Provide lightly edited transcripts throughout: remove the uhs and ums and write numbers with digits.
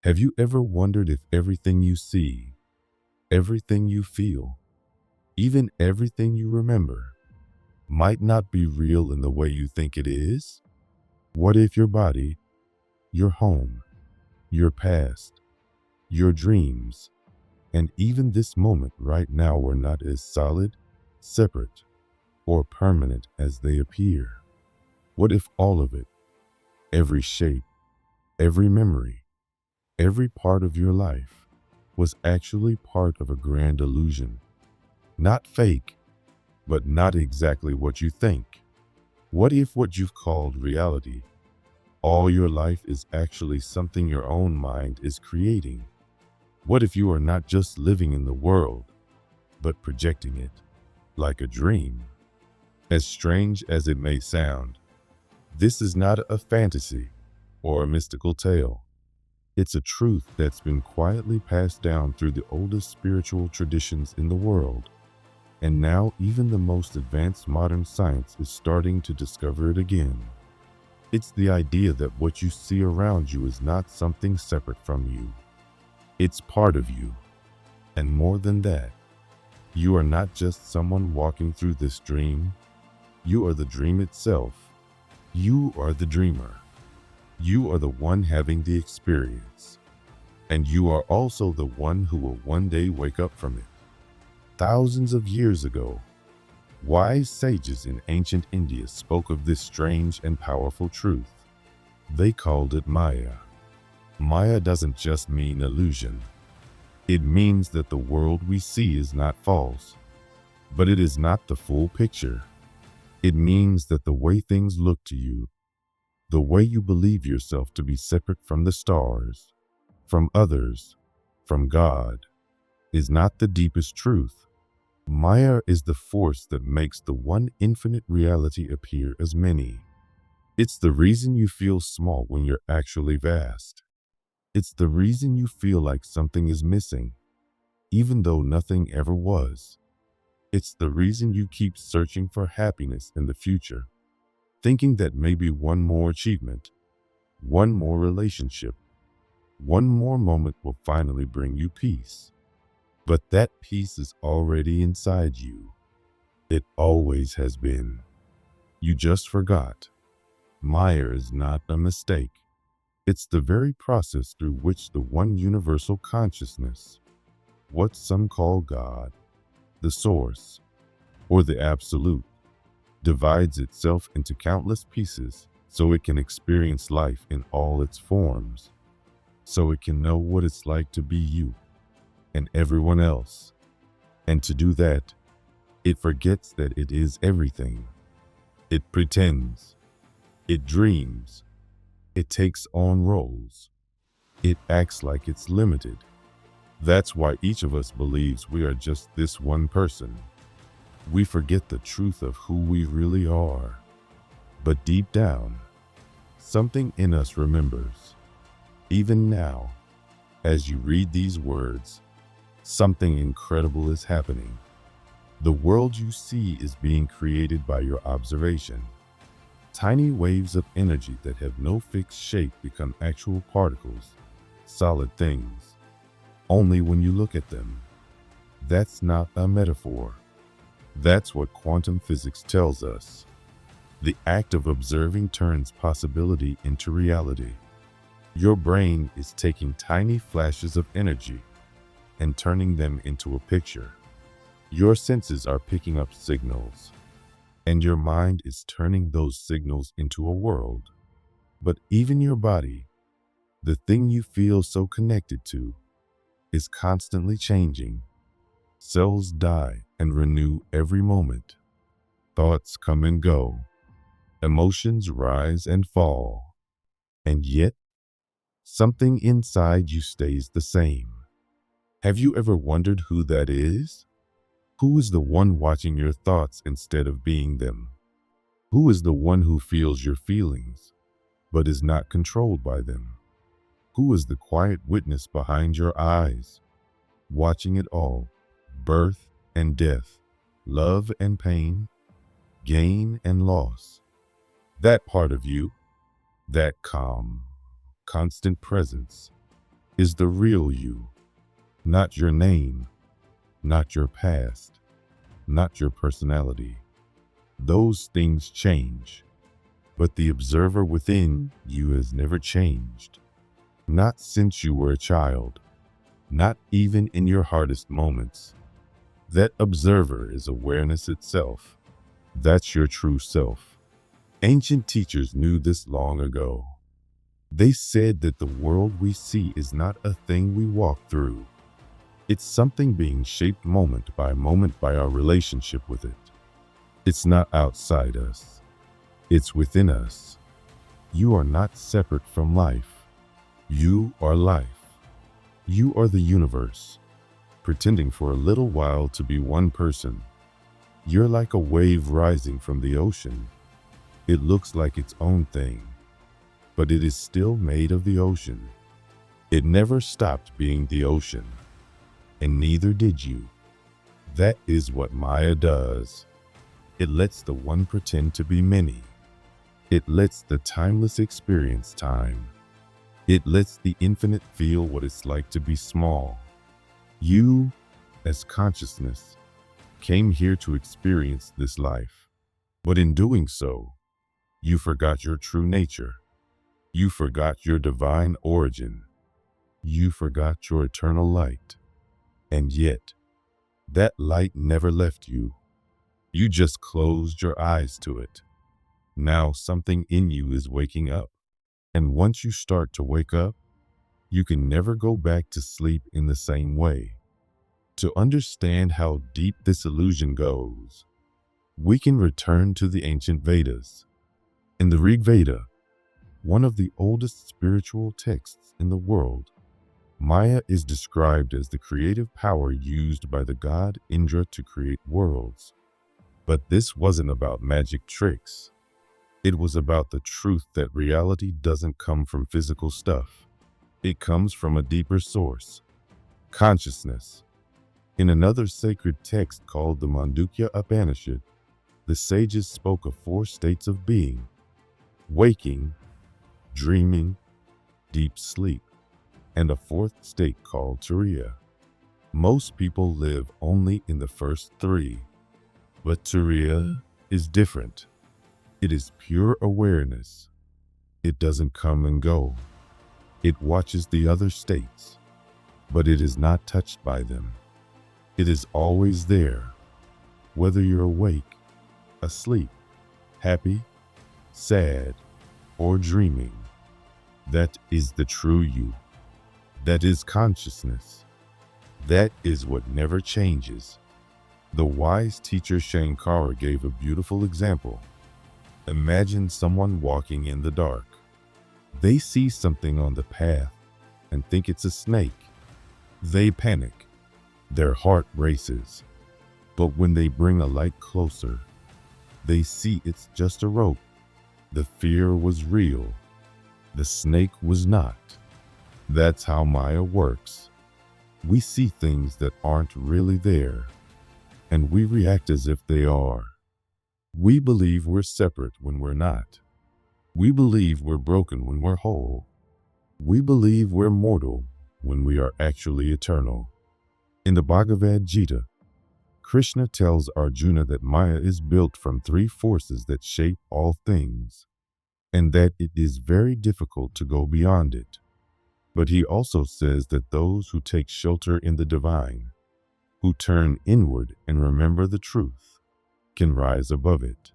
Have you ever wondered if everything you see, everything you feel, even everything you remember, might not be real in the way you think it is? What if your body, your home, your past, your dreams, and even this moment right now were not as solid, separate, or permanent as they appear? What if all of it, every shape, every memory, every part of your life, was actually part of a grand illusion? Not fake, but not exactly what you think. What if what you've called reality all your life is actually something your own mind is creating? What if you are not just living in the world, but projecting it like a dream? As strange as it may sound, this is not a fantasy or a mystical tale. It's a truth that's been quietly passed down through the oldest spiritual traditions in the world. And now even the most advanced modern science is starting to discover it again. It's the idea that what you see around you is not something separate from you. It's part of you. And more than that, you are not just someone walking through this dream. You are the dream itself. You are the dreamer. You are the one having the experience. And you are also the one who will one day wake up from it. Thousands of years ago, wise sages in ancient India spoke of this strange and powerful truth. They called it Maya. Maya doesn't just mean illusion. It means that the world we see is not false, but it is not the full picture. It means that the way things look to you, the way you believe yourself to be separate from the stars, from others, from God, is not the deepest truth. Maya is the force that makes the one infinite reality appear as many. It's the reason you feel small when you're actually vast. It's the reason you feel like something is missing, even though nothing ever was. It's the reason you keep searching for happiness in the future, thinking that maybe one more achievement, one more relationship, one more moment will finally bring you peace. But that peace is already inside you. It always has been. You just forgot. Maya is not a mistake. It's the very process through which the one universal consciousness, what some call God, the Source, or the Absolute, divides itself into countless pieces so it can experience life in all its forms, so it can know what it's like to be you and everyone else. And to do that, it forgets that it is everything. It pretends. It dreams. It takes on roles. It acts like it's limited. That's why each of us believes we are just this one person. We forget the truth of who we really are. But deep down, something in us remembers. Even now, as you read these words, something incredible is happening. The world you see is being created by your observation. Tiny waves of energy that have no fixed shape become actual particles, solid things, only when you look at them. That's not a metaphor. That's what quantum physics tells us. The act of observing turns possibility into reality. Your brain is taking tiny flashes of energy and turning them into a picture. Your senses are picking up signals, and your mind is turning those signals into a world. But even your body, the thing you feel so connected to, is constantly changing. Cells die and renew every moment. Thoughts come and go. Emotions rise and fall. And yet, something inside you stays the same. Have you ever wondered who that is? Who is the one watching your thoughts instead of being them? Who is the one who feels your feelings, but is not controlled by them? Who is the quiet witness behind your eyes, watching it all, birth and death, love and pain, gain and loss? That part of you, that calm, constant presence, is the real you, not your name, not your past, not your personality. Those things change, but the observer within you has never changed. Not since you were a child, not even in your hardest moments. That observer is awareness itself. That's your true self. Ancient teachers knew this long ago. They said that the world we see is not a thing we walk through. It's something being shaped moment by our relationship with it. It's not outside us. It's within us. You are not separate from life. You are life. You are the universe, pretending for a little while to be one person. You're like a wave rising from the ocean. It looks like its own thing, but it is still made of the ocean. It never stopped being the ocean, and neither did you. That is what Maya does. It lets the one pretend to be many. It lets the timeless experience time. It lets the infinite feel what it's like to be small. You, as consciousness, came here to experience this life. But in doing so, you forgot your true nature. You forgot your divine origin. You forgot your eternal light. And yet, that light never left you. You just closed your eyes to it. Now something in you is waking up. And once you start to wake up, you can never go back to sleep in the same way. To understand how deep this illusion goes, we can return to the ancient Vedas. In the Rig Veda, one of the oldest spiritual texts in the world, Maya is described as the creative power used by the god Indra to create worlds. But this wasn't about magic tricks. It was about the truth that reality doesn't come from physical stuff. It comes from a deeper source, consciousness. In another sacred text called the Mandukya Upanishad, the sages spoke of 4 states of being: waking, dreaming, deep sleep, and a 4th state called Turiya. Most people live only in the first 3, but Turiya is different. It is pure awareness. It doesn't come and go. It watches the other states, but it is not touched by them. It is always there, whether you're awake, asleep, happy, sad, or dreaming. That is the true you. That is consciousness. That is what never changes. The wise teacher Shankara gave a beautiful example. Imagine someone walking in the dark. They see something on the path and think it's a snake. They panic. Their heart races. But when they bring a light closer, they see it's just a rope. The fear was real. The snake was not. That's how Maya works. We see things that aren't really there, and we react as if they are. We believe we're separate when we're not. We believe we're broken when we're whole. We believe we're mortal when we are actually eternal. In the Bhagavad Gita, Krishna tells Arjuna that Maya is built from 3 forces that shape all things, and that it is very difficult to go beyond it. But he also says that those who take shelter in the divine, who turn inward and remember the truth, can rise above it.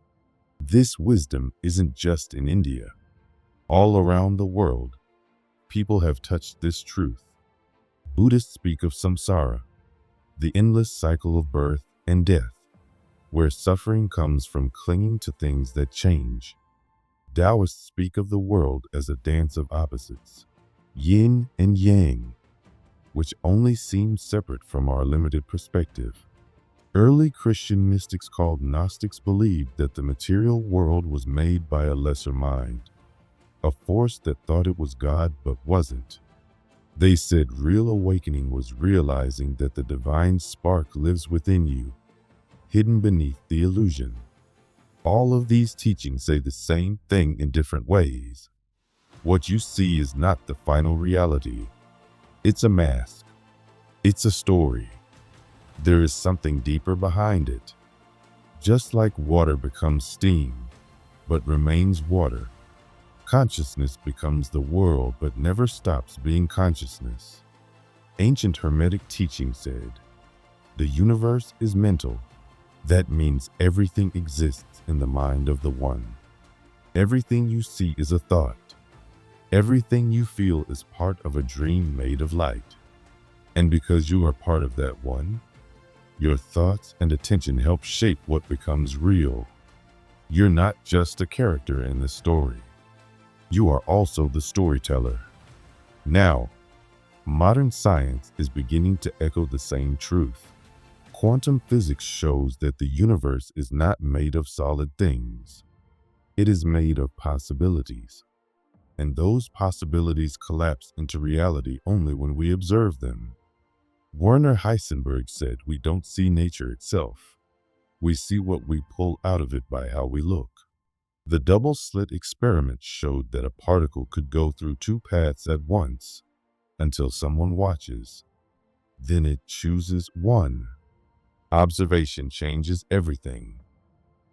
This wisdom isn't just in India. All around the world, people have touched this truth. Buddhists speak of samsara, the endless cycle of birth and death, where suffering comes from clinging to things that change. Taoists speak of the world as a dance of opposites, yin and yang, which only seem separate from our limited perspective. Early Christian mystics called Gnostics believed that the material world was made by a lesser mind, a force that thought it was God but wasn't. They said real awakening was realizing that the divine spark lives within you, hidden beneath the illusion. All of these teachings say the same thing in different ways. What you see is not the final reality. It's a mask. It's a story. There is something deeper behind it. Just like water becomes steam, but remains water, consciousness becomes the world but never stops being consciousness. Ancient Hermetic teaching said, the universe is mental. That means everything exists in the mind of the one. Everything you see is a thought. Everything you feel is part of a dream made of light. And because you are part of that one, your thoughts and attention help shape what becomes real. You're not just a character in the story. You are also the storyteller. Now, modern science is beginning to echo the same truth. Quantum physics shows that the universe is not made of solid things. It is made of possibilities. And those possibilities collapse into reality only when we observe them. Werner Heisenberg said we don't see nature itself. We see what we pull out of it by how we look. The double-slit experiment showed that a particle could go through two paths at once until someone watches. Then it chooses one. Observation changes everything.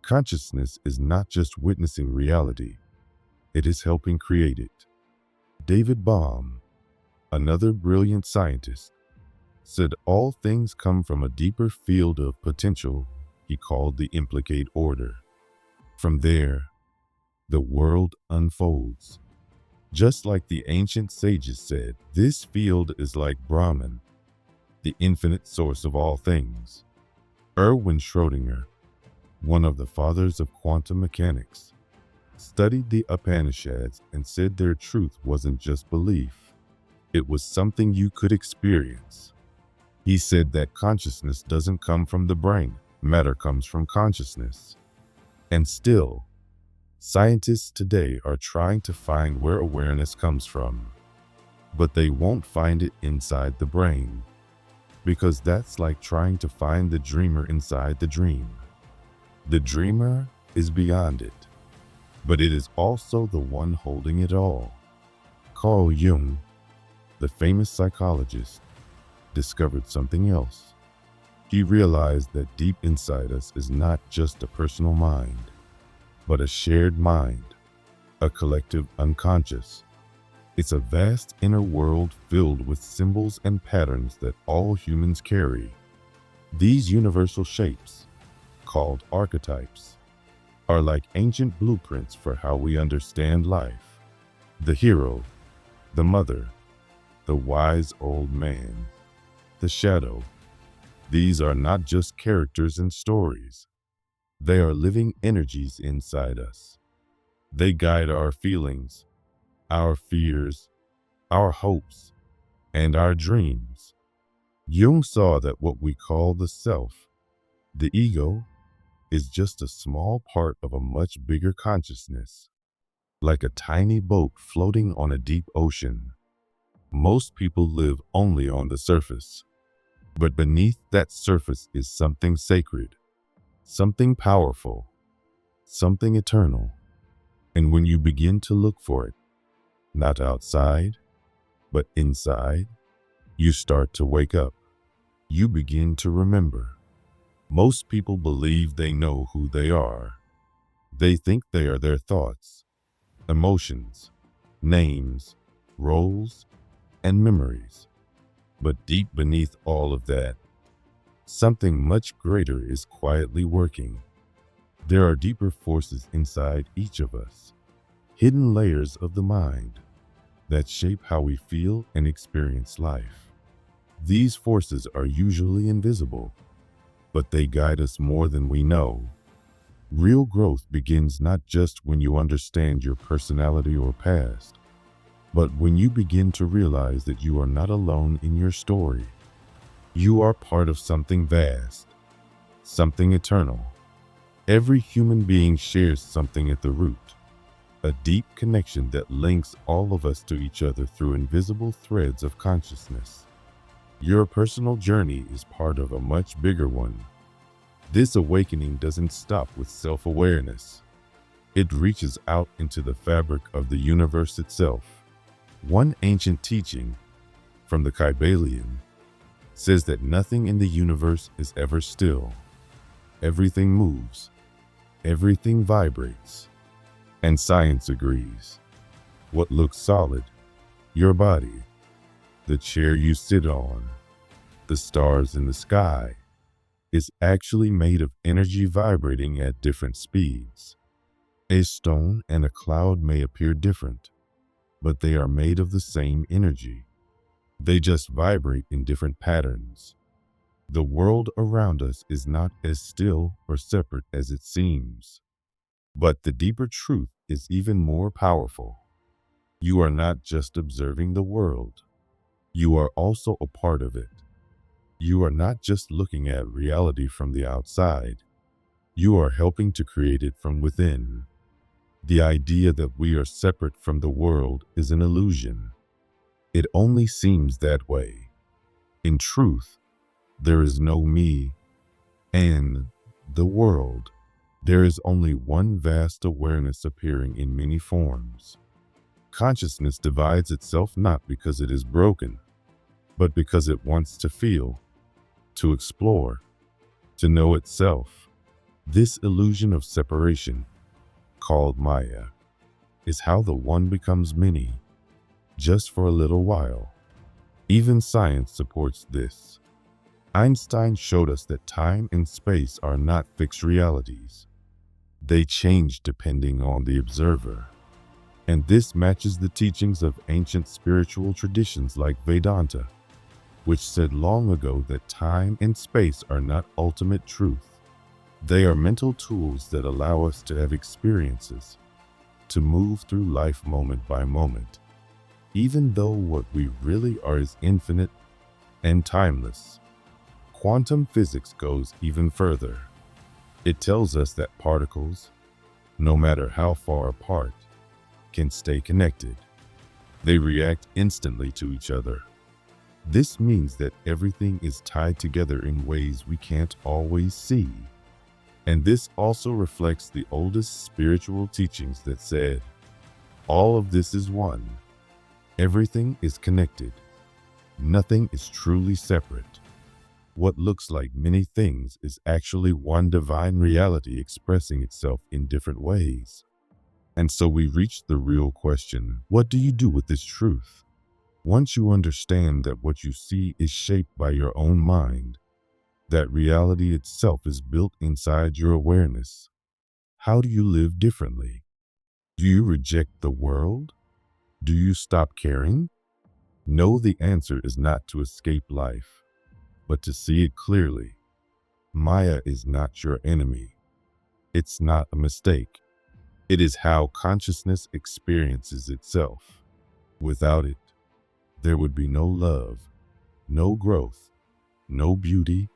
Consciousness is not just witnessing reality. It is helping create it. David Bohm, another brilliant scientist, said all things come from a deeper field of potential he called the implicate order. From there, the world unfolds. Just like the ancient sages said, this field is like Brahman, the infinite source of all things. Erwin Schrödinger, one of the fathers of quantum mechanics, studied the Upanishads and said their truth wasn't just belief. It was something you could experience. He said that consciousness doesn't come from the brain. Matter comes from consciousness. And still, scientists today are trying to find where awareness comes from. But they won't find it inside the brain, because that's like trying to find the dreamer inside the dream. The dreamer is beyond it, but it is also the one holding it all. Carl Jung, the famous psychologist, discovered something else. He realized that deep inside us is not just a personal mind, but a shared mind, a collective unconscious. It's a vast inner world filled with symbols and patterns that all humans carry. These universal shapes, called archetypes, are like ancient blueprints for how we understand life. The hero, the mother, the wise old man, the shadow. These are not just characters and stories. They are living energies inside us. They guide our feelings, our fears, our hopes, and our dreams. Jung saw that what we call the self, the ego, is just a small part of a much bigger consciousness, like a tiny boat floating on a deep ocean. Most people live only on the surface, but beneath that surface is something sacred, something powerful, something eternal. And when you begin to look for it, not outside, but inside, you start to wake up. You begin to remember. Most people believe they know who they are. They think they are their thoughts, emotions, names, roles, and memories. But deep beneath all of that, something much greater is quietly working. There are deeper forces inside each of us, hidden layers of the mind that shape how we feel and experience life. These forces are usually invisible, but they guide us more than we know. Real growth begins not just when you understand your personality or past, but when you begin to realize that you are not alone in your story. You are part of something vast, something eternal. Every human being shares something at the root, a deep connection that links all of us to each other through invisible threads of consciousness. Your personal journey is part of a much bigger one. This awakening doesn't stop with self-awareness. It reaches out into the fabric of the universe itself. One ancient teaching, from the Kybalion, says that nothing in the universe is ever still. Everything moves, everything vibrates, and science agrees. What looks solid, your body, the chair you sit on, the stars in the sky, is actually made of energy vibrating at different speeds. A stone and a cloud may appear different, but they are made of the same energy. They just vibrate in different patterns. The world around us is not as still or separate as it seems. But the deeper truth is even more powerful. You are not just observing the world. You are also a part of it. You are not just looking at reality from the outside. You are helping to create it from within. The idea that we are separate from the world is an illusion. It only seems that way. In truth, there is no me and the world. There is only one vast awareness appearing in many forms. Consciousness divides itself not because it is broken, but because it wants to feel, to explore, to know itself. This illusion of separation, called Maya, is how the one becomes many, just for a little while. Even science supports this. Einstein showed us that time and space are not fixed realities. They change depending on the observer. And this matches the teachings of ancient spiritual traditions like Vedanta, which said long ago that time and space are not ultimate truth. They are mental tools that allow us to have experiences, to move through life moment by moment, even though what we really are is infinite and timeless. Quantum physics goes even further. It tells us that particles, no matter how far apart, can stay connected. They react instantly to each other. This means that everything is tied together in ways we can't always see. And this also reflects the oldest spiritual teachings that said, all of this is one. Everything is connected. Nothing is truly separate. What looks like many things is actually one divine reality expressing itself in different ways. And so we reach the real question, what do you do with this truth? Once you understand that what you see is shaped by your own mind, that reality itself is built inside your awareness, how do you live differently? Do you reject the world? Do you stop caring? No, the answer is not to escape life, but to see it clearly. Maya is not your enemy. It's not a mistake. It is how consciousness experiences itself. Without it, there would be no love, no growth, no beauty,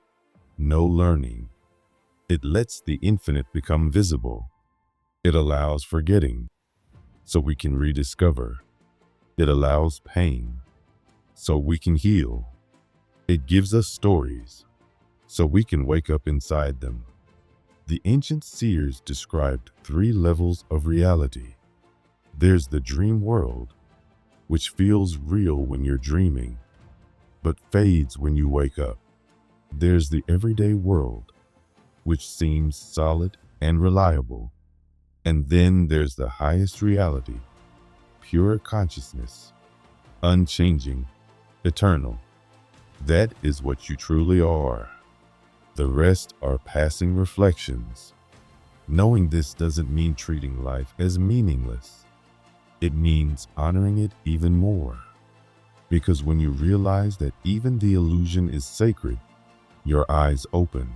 no learning. It lets the infinite become visible. It allows forgetting, so we can rediscover. It allows pain, so we can heal. It gives us stories, so we can wake up inside them. The ancient seers described 3 levels of reality. There's the dream world, which feels real when you're dreaming, but fades when you wake up. There's the everyday world, which seems solid and reliable. And then there's the highest reality, pure consciousness, unchanging, eternal. That is what you truly are. The rest are passing reflections. Knowing this doesn't mean treating life as meaningless. It means honoring it even more. Because when you realize that even the illusion is sacred, your eyes open.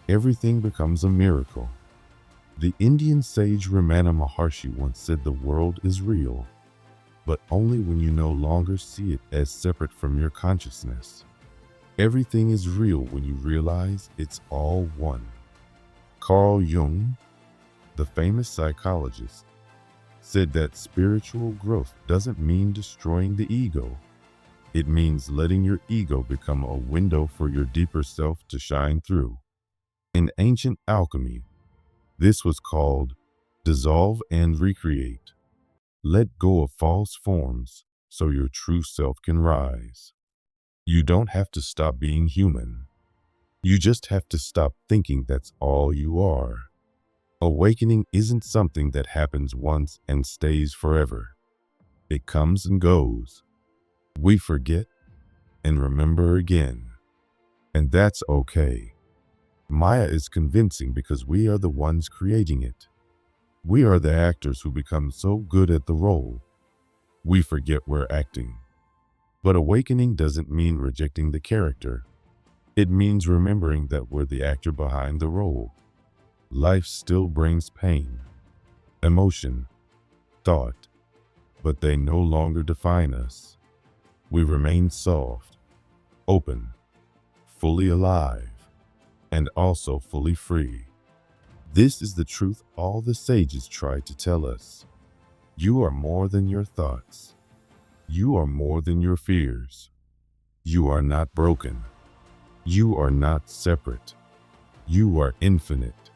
Everything becomes a miracle. The Indian sage Ramana Maharshi once said the world is real, but only when you no longer see it as separate from your consciousness. Everything is real when you realize it's all one. Carl Jung, the famous psychologist, said that spiritual growth doesn't mean destroying the ego. It means letting your ego become a window for your deeper self to shine through. In ancient alchemy, this was called dissolve and recreate. Let go of false forms, so your true self can rise. You don't have to stop being human. You just have to stop thinking that's all you are. Awakening isn't something that happens once and stays forever. It comes and goes. We forget and remember again. And that's okay. Maya is convincing because we are the ones creating it. We are the actors who become so good at the role, we forget we're acting. But awakening doesn't mean rejecting the character. It means remembering that we're the actor behind the role. Life still brings pain, emotion, thought, but they no longer define us. We remain soft, open, fully alive, and also fully free. This is the truth all the sages tried to tell us. You are more than your thoughts. You are more than your fears. You are not broken. You are not separate. You are infinite.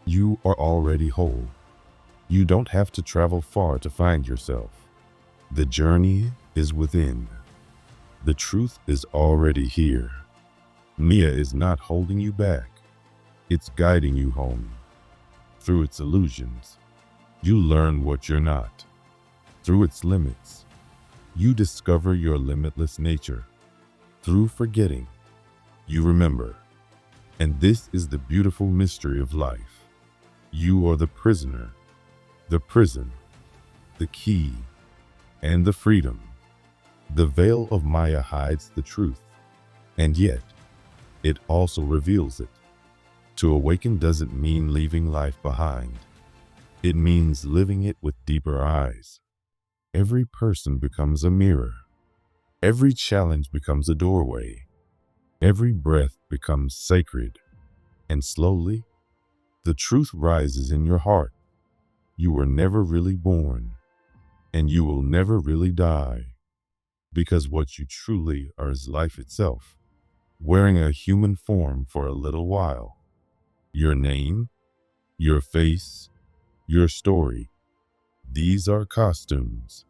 You are already whole. You don't have to travel far to find yourself. The journey is within. The truth is already here. Mia is not holding you back. It's guiding you home. Through its illusions, you learn what you're not. Through its limits, you discover your limitless nature. Through forgetting, you remember. And this is the beautiful mystery of life. You are the prisoner, the prison, the key, and the freedom. The veil of Maya hides the truth, and yet it also reveals it. To awaken doesn't mean leaving life behind. It means living it with deeper eyes. Every person becomes a mirror. Every challenge becomes a doorway. Every breath becomes sacred. And slowly, the truth rises in your heart. You were never really born, and you will never really die. Because what you truly are is life itself, wearing a human form for a little while. Your name, your face, your story. These are costumes.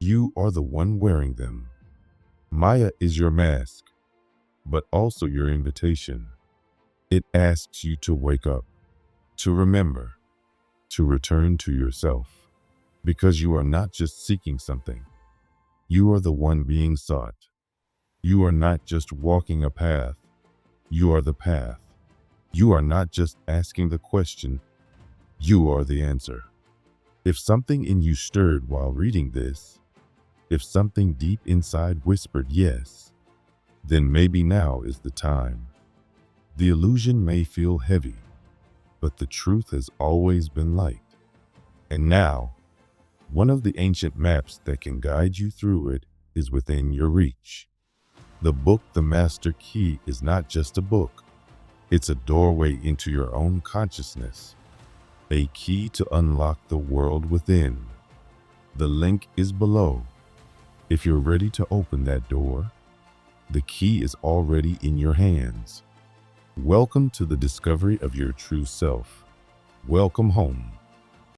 You are the one wearing them. Maya is your mask, but also your invitation. It asks you to wake up, to remember, to return to yourself. Because you are not just seeking something. You are the one being sought. You are not just walking a path. You are the path. You are not just asking the question. You are the answer. If something in you stirred while reading this, if something deep inside whispered yes, then maybe now is the time. The illusion may feel heavy, but the truth has always been light. And now, one of the ancient maps that can guide you through it is within your reach. The book, The Master Key, is not just a book. It's a doorway into your own consciousness, a key to unlock the world within. The link is below. If you're ready to open that door, the key is already in your hands. Welcome to the discovery of your true self. Welcome home.